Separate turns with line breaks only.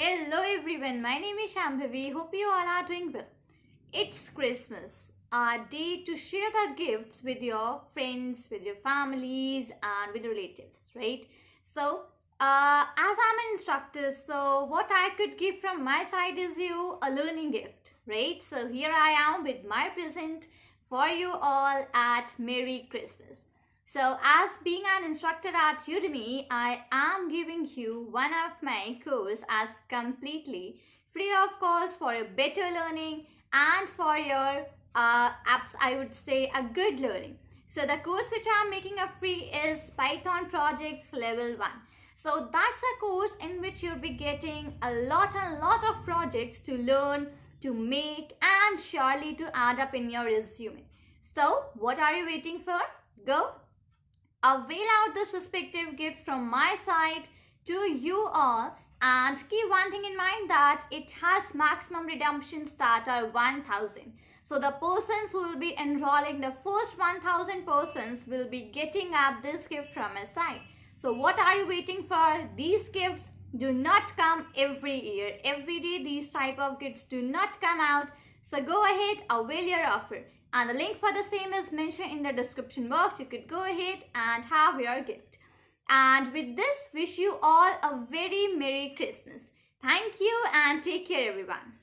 Hello everyone, my name is Shambhavi. Hope you all are doing well. It's Christmas, a day to share the gifts with your friends, with your families, and with relatives, right? So, as I'm an instructor, so what I could give from my side is you a learning gift, right? So here I am with my present for you all at Merry Christmas. So as being an instructor at Udemy, I am giving you one of my course as completely free of cost for a better learning and for your apps, I would say a good learning. So the course which I am making a free is Python Projects Level 1. So that's a course in which you'll be getting a lot of projects to learn, to make, and surely to add up in your resume. So what are you waiting for? Go avail out this respective gift from my side to you all, and keep one thing in mind that it has maximum redemptions that are 1000. So the persons who will be enrolling, the first 1000 persons will be getting up this gift from my side. So what are you waiting for? These gifts do not come every year. Every day these type of gifts do not come out. So go ahead, avail your offer. And the link for the same is mentioned in the description box. You could go ahead and have your gift. And with this, wish you all a very Merry Christmas. Thank you and take care everyone.